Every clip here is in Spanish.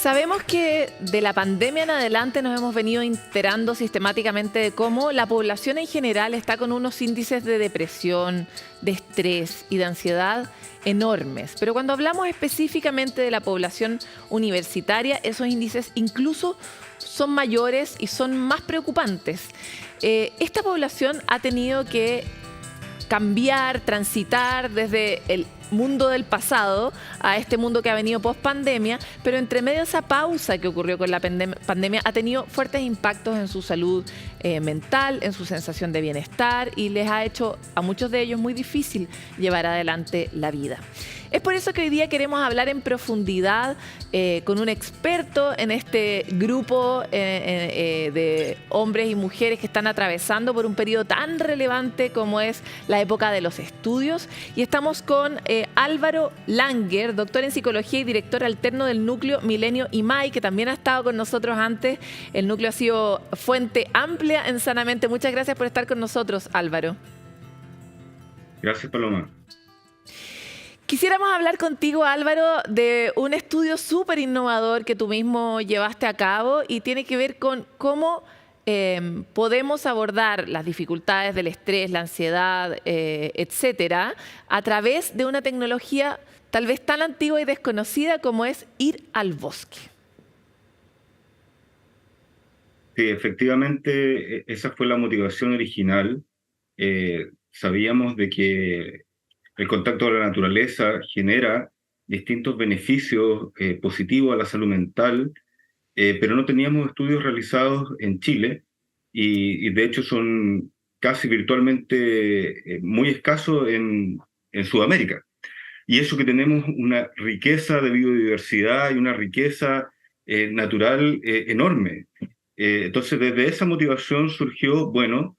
Sabemos que de la pandemia en adelante nos hemos venido enterando sistemáticamente de cómo la población en general está con unos índices de depresión, de estrés y de ansiedad enormes. Pero cuando hablamos específicamente de la población universitaria, esos índices incluso son mayores y son más preocupantes. Esta población ha tenido que cambiar, transitar desde el mundo del pasado a este mundo que ha venido post pandemia, pero entre medio de esa pausa que ocurrió con la pandemia ha tenido fuertes impactos en su salud mental, en su sensación de bienestar y les ha hecho a muchos de ellos muy difícil llevar adelante la vida. Es por eso que hoy día queremos hablar en profundidad con un experto en este grupo de hombres y mujeres que están atravesando por un periodo tan relevante como es la época de los estudios. Y estamos con Álvaro Langer, doctor en psicología y director alterno del núcleo Milenio IMAI, que también ha estado con nosotros antes. El núcleo ha sido fuente amplia en Sanamente. Muchas gracias por estar con nosotros, Álvaro. Gracias, Paloma. Quisiéramos hablar contigo, Álvaro, de un estudio súper innovador que tú mismo llevaste a cabo y tiene que ver con cómo podemos abordar las dificultades del estrés, la ansiedad, etcétera, a través de una tecnología tal vez tan antigua y desconocida como es ir al bosque. Sí, efectivamente, esa fue la motivación original. Sabíamos de que el contacto con la naturaleza genera distintos beneficios positivos a la salud mental, pero no teníamos estudios realizados en Chile y de hecho son casi virtualmente muy escasos en Sudamérica. Y eso que tenemos una riqueza de biodiversidad y una riqueza natural enorme. Entonces, desde esa motivación surgió, bueno,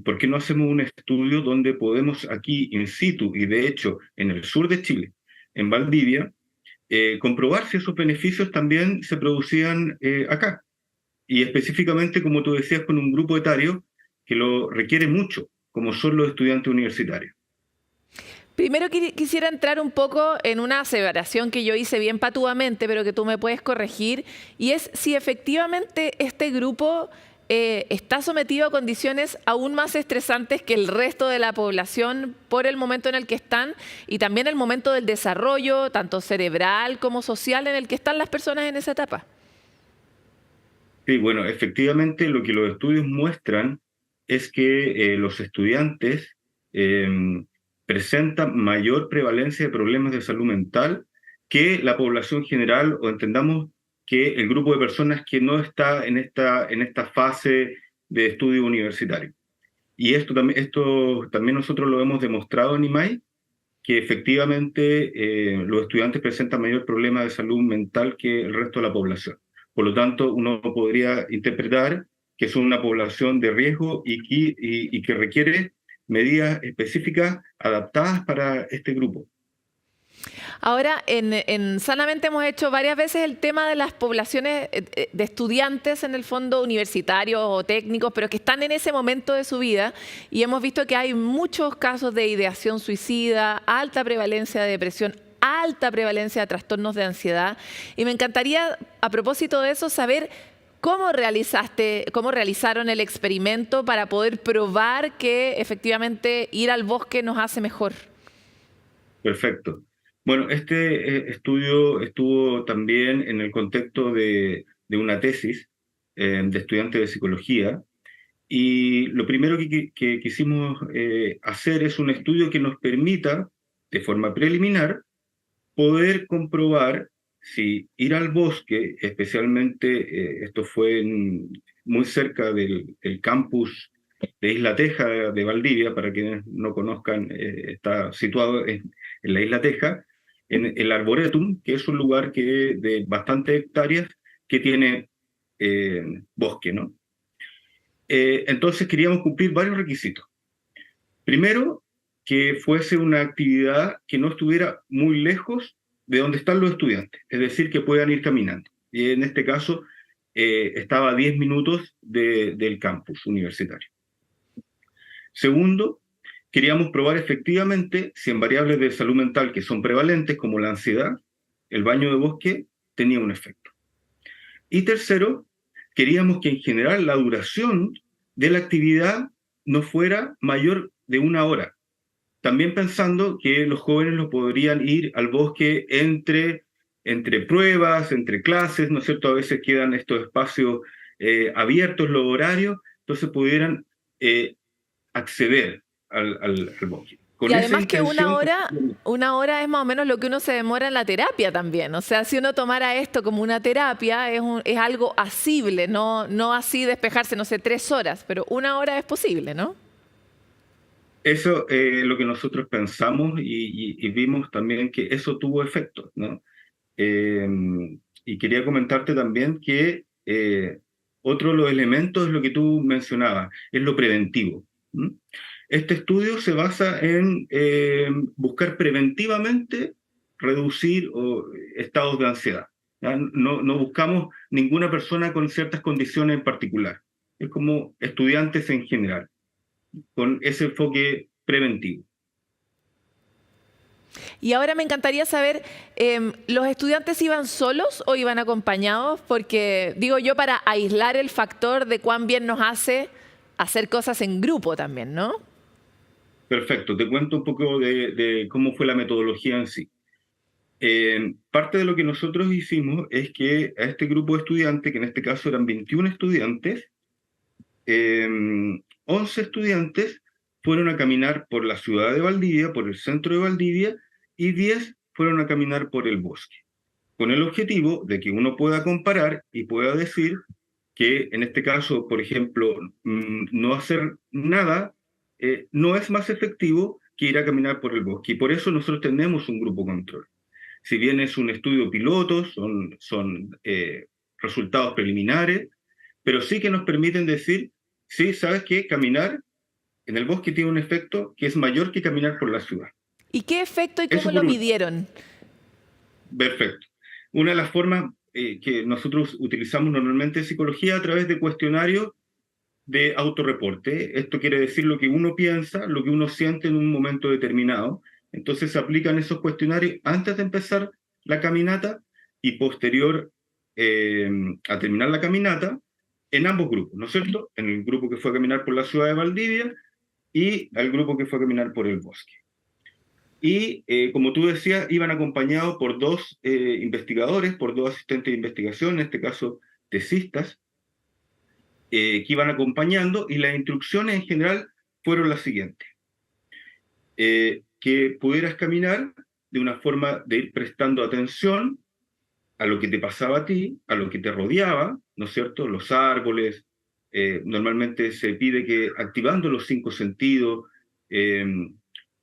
¿por qué no hacemos un estudio donde podemos aquí in situ, y de hecho en el sur de Chile, en Valdivia, comprobar si esos beneficios también se producían acá? Y específicamente, como tú decías, con un grupo etario que lo requiere mucho, como son los estudiantes universitarios. Primero quisiera entrar un poco en una aseveración que yo hice bien patuamente, pero que tú me puedes corregir, y es si efectivamente este grupo está sometido a condiciones aún más estresantes que el resto de la población por el momento en el que están y también el momento del desarrollo, tanto cerebral como social, en el que están las personas en esa etapa. Sí, bueno, efectivamente lo que los estudios muestran es que los estudiantes presentan mayor prevalencia de problemas de salud mental que la población general, o entendamos que el grupo de personas que no está en esta fase de estudio universitario. Y esto también nosotros lo hemos demostrado en IMAI, que efectivamente los estudiantes presentan mayor problema de salud mental que el resto de la población. Por lo tanto, uno podría interpretar que son una población de riesgo y que requiere medidas específicas adaptadas para este grupo. Ahora, en Sanamente hemos hecho varias veces el tema de las poblaciones de estudiantes, en el fondo universitarios o técnicos, pero que están en ese momento de su vida, y hemos visto que hay muchos casos de ideación suicida, alta prevalencia de depresión, alta prevalencia de trastornos de ansiedad. Y me encantaría, a propósito de eso, saber cómo realizaron el experimento para poder probar que efectivamente ir al bosque nos hace mejor. Perfecto. Bueno, este estudio estuvo también en el contexto de una tesis de estudiantes de psicología, y lo primero que quisimos hacer es un estudio que nos permita, de forma preliminar, poder comprobar si ir al bosque, especialmente esto fue muy cerca del campus de Isla Teja de Valdivia. Para quienes no conozcan, está situado en la Isla Teja, en el Arboretum, que es un lugar de bastantes hectáreas que tiene bosque, ¿no? Entonces queríamos cumplir varios requisitos. Primero, que fuese una actividad que no estuviera muy lejos de donde están los estudiantes, es decir, que puedan ir caminando. Y en este caso estaba a 10 minutos del campus universitario. Segundo, queríamos probar efectivamente si en variables de salud mental que son prevalentes, como la ansiedad, el baño de bosque tenía un efecto. Y tercero, queríamos que en general la duración de la actividad no fuera mayor de 1 hora. También pensando que los jóvenes lo podrían ir al bosque entre pruebas, entre clases, ¿no es cierto? A veces quedan estos espacios abiertos, los horarios, entonces pudieran acceder al bosque. Y Con esa además que intención, 1 hora es más o menos lo que uno se demora en la terapia también. O sea, si uno tomara esto como una terapia, es algo asible, no así despejarse, no sé, 3 horas, pero 1 hora es posible, ¿no? eso es lo que nosotros pensamos y vimos también que eso tuvo efecto, ¿no? Eh, y quería comentarte también que otro de los elementos es lo que tú mencionabas, es lo preventivo. ¿M? Este estudio se basa en buscar preventivamente reducir estados de ansiedad. ¿Ya? No buscamos ninguna persona con ciertas condiciones en particular. Es como estudiantes en general, con ese enfoque preventivo. Y ahora me encantaría saber, ¿los estudiantes iban solos o iban acompañados? Porque digo yo para aislar el factor de cuán bien nos hace hacer cosas en grupo también, ¿no? Perfecto, te cuento un poco de cómo fue la metodología en sí. Parte de lo que nosotros hicimos es que a este grupo de estudiantes, que en este caso eran 21 estudiantes, eh, 11 estudiantes fueron a caminar por la ciudad de Valdivia, por el centro de Valdivia, y 10 fueron a caminar por el bosque, con el objetivo de que uno pueda comparar y pueda decir que en este caso, por ejemplo, no hacer nada no es más efectivo que ir a caminar por el bosque. Y por eso nosotros tenemos un grupo control. Si bien es un estudio piloto, son resultados preliminares, pero sí que nos permiten decir, sí, ¿sabes qué? Caminar en el bosque tiene un efecto que es mayor que caminar por la ciudad. ¿Y qué efecto y cómo Eso lo por un midieron? Perfecto. Una de las formas que nosotros utilizamos normalmente en psicología a través de cuestionarios de autorreporte. Esto quiere decir lo que uno piensa, lo que uno siente en un momento determinado. Entonces se aplican esos cuestionarios antes de empezar la caminata y posterior eh, a terminar la caminata en ambos grupos, ¿no es cierto? En el grupo que fue a caminar por la ciudad de Valdivia y al grupo que fue a caminar por el bosque. Y como tú decías, iban acompañados por dos investigadores, por dos asistentes de investigación, en este caso tesistas, que iban acompañando, y las instrucciones en general fueron las siguientes. Que pudieras caminar de una forma de ir prestando atención a lo que te pasaba a ti, a lo que te rodeaba, ¿no es cierto? Los árboles, normalmente se pide que activando los 5 sentidos, eh,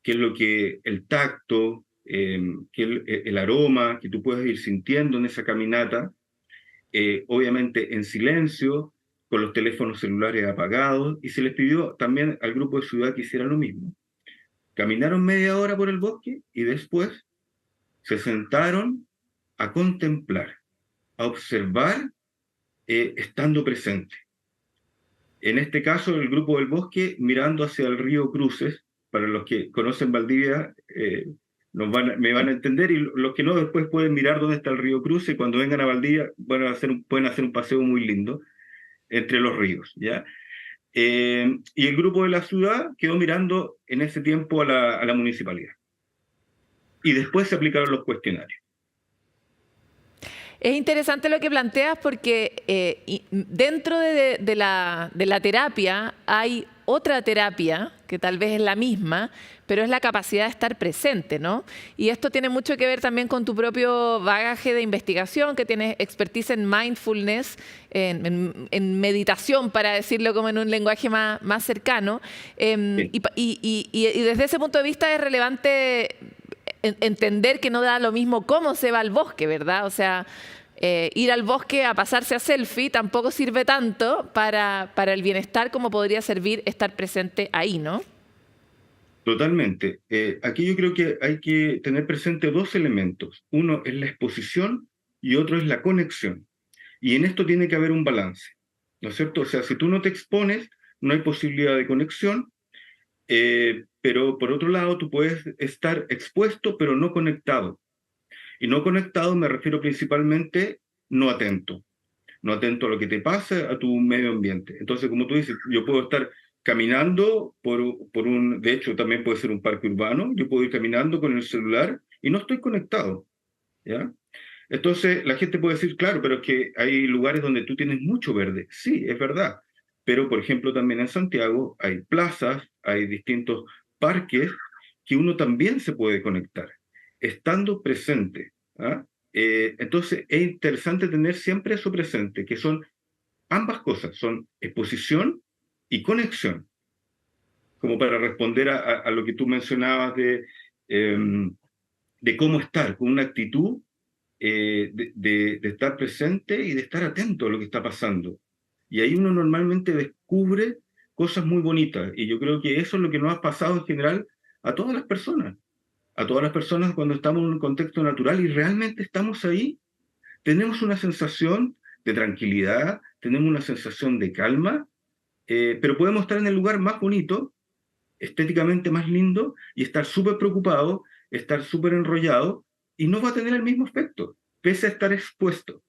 que es lo que el tacto, que el aroma que tú puedes ir sintiendo en esa caminata, obviamente en silencio, con los teléfonos celulares apagados, y se les pidió también al grupo de ciudad que hiciera lo mismo. Caminaron media hora por el bosque y después se sentaron a contemplar, a observar, estando presente. En este caso, el grupo del bosque mirando hacia el río Cruces. Para los que conocen Valdivia, me van a entender, y los que no después pueden mirar dónde está el río Cruces, y cuando vengan a Valdivia pueden hacer un paseo muy lindo entre los ríos, ¿ya? Y el grupo de la ciudad quedó mirando en ese tiempo a la municipalidad. Y después se aplicaron los cuestionarios. Es interesante lo que planteas porque dentro de la terapia hay otra terapia que tal vez es la misma, pero es la capacidad de estar presente, ¿no? Y esto tiene mucho que ver también con tu propio bagaje de investigación, que tienes expertise en mindfulness, en meditación, para decirlo como en un lenguaje más cercano. Sí. Y desde ese punto de vista es relevante entender que no da lo mismo cómo se va al bosque, ¿verdad? O sea, ir al bosque a pasarse a selfie tampoco sirve tanto para el bienestar como podría servir estar presente ahí, ¿no? Totalmente. Aquí yo creo que hay que tener presente dos elementos. Uno es la exposición y otro es la conexión. Y en esto tiene que haber un balance, ¿no es cierto? O sea, si tú no te expones, no hay posibilidad de conexión, pero por otro lado, tú puedes estar expuesto, pero no conectado. Y no conectado me refiero principalmente no atento. No atento a lo que te pasa, a tu medio ambiente. Entonces, como tú dices, yo puedo estar caminando de hecho también puede ser un parque urbano, yo puedo ir caminando con el celular y no estoy conectado, ¿ya? Entonces, la gente puede decir, claro, pero es que hay lugares donde tú tienes mucho verde. Sí, es verdad. Pero, por ejemplo, también en Santiago hay plazas, hay distintos parques que uno también se puede conectar, estando presente. ¿Ah? Entonces, es interesante tener siempre eso presente, que son ambas cosas, son exposición y conexión, como para responder a lo que tú mencionabas de cómo estar, con una actitud de estar presente y de estar atento a lo que está pasando. Y ahí uno normalmente descubre cosas muy bonitas. Y yo creo que eso es lo que nos ha pasado en general a todas las personas. A todas las personas cuando estamos en un contexto natural y realmente estamos ahí, tenemos una sensación de tranquilidad, tenemos una sensación de calma, pero podemos estar en el lugar más bonito, estéticamente más lindo, y estar súper preocupado, estar súper enrollado, y no va a tener el mismo efecto, pese a estar expuesto.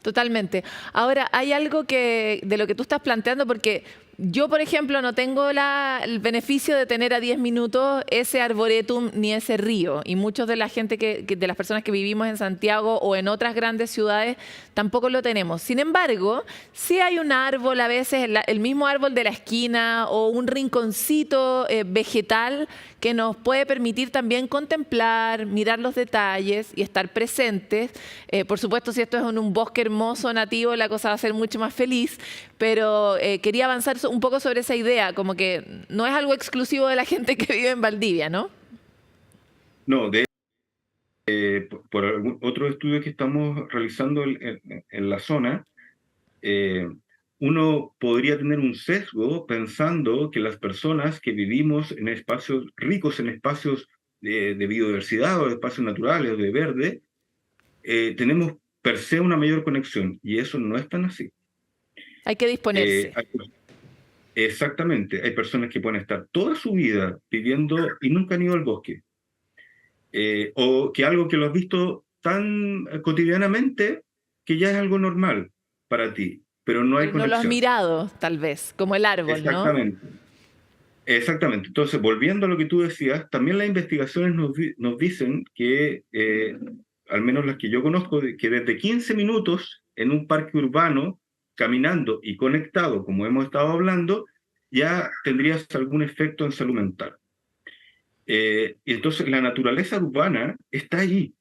Totalmente. Ahora, hay algo de lo que tú estás planteando, porque yo, por ejemplo, no tengo el beneficio de tener a 10 minutos ese arboretum ni ese río. Y muchos de la gente de las personas que vivimos en Santiago o en otras grandes ciudades tampoco lo tenemos. Sin embargo, sí hay un árbol, a veces el mismo árbol de la esquina o un rinconcito vegetal que nos puede permitir también contemplar, mirar los detalles y estar presentes. Por supuesto, si esto es en un bosque hermoso, nativo, la cosa va a ser mucho más feliz, pero quería avanzar un poco sobre esa idea, como que no es algo exclusivo de la gente que vive en Valdivia, ¿no? No, por otro estudio que estamos realizando en la zona, eh, uno podría tener un sesgo pensando que las personas que vivimos en espacios ricos, en espacios de biodiversidad o de espacios naturales o de verde, tenemos per se una mayor conexión, y eso no es tan así. Hay que Eh, disponerse. hay- exactamente, hay personas que pueden estar toda su vida viviendo y nunca han ido al bosque, o que algo que lo has visto tan cotidianamente que ya es algo normal para ti, pero no hay Pero no lo has conexión. mirado, tal vez, como el árbol, ¿no? Exactamente, exactamente. Entonces, volviendo a lo que tú decías, también las investigaciones nos dicen que, al menos las que yo conozco, que desde 15 minutos en un parque urbano, caminando y conectado, como hemos estado hablando, ya tendrías algún efecto en salud mental. Y entonces la naturaleza urbana está allí.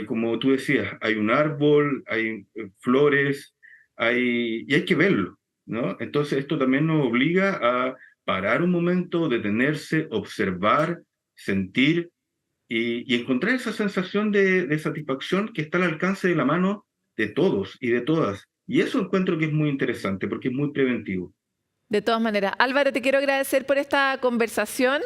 Como tú decías, hay un árbol, hay flores, y hay que verlo, ¿no? Entonces esto también nos obliga a parar un momento, detenerse, observar, sentir y encontrar esa sensación de satisfacción que está al alcance de la mano de todos y de todas. Y eso encuentro que es muy interesante porque es muy preventivo. De todas maneras, Álvaro, te quiero agradecer por esta conversación,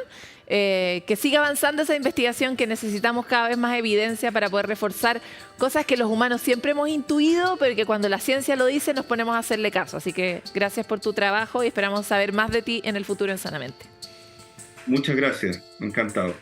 que siga avanzando esa investigación, que necesitamos cada vez más evidencia para poder reforzar cosas que los humanos siempre hemos intuido, pero que cuando la ciencia lo dice nos ponemos a hacerle caso. Así que gracias por tu trabajo y esperamos saber más de ti en el futuro en Sanamente. Muchas gracias, encantado.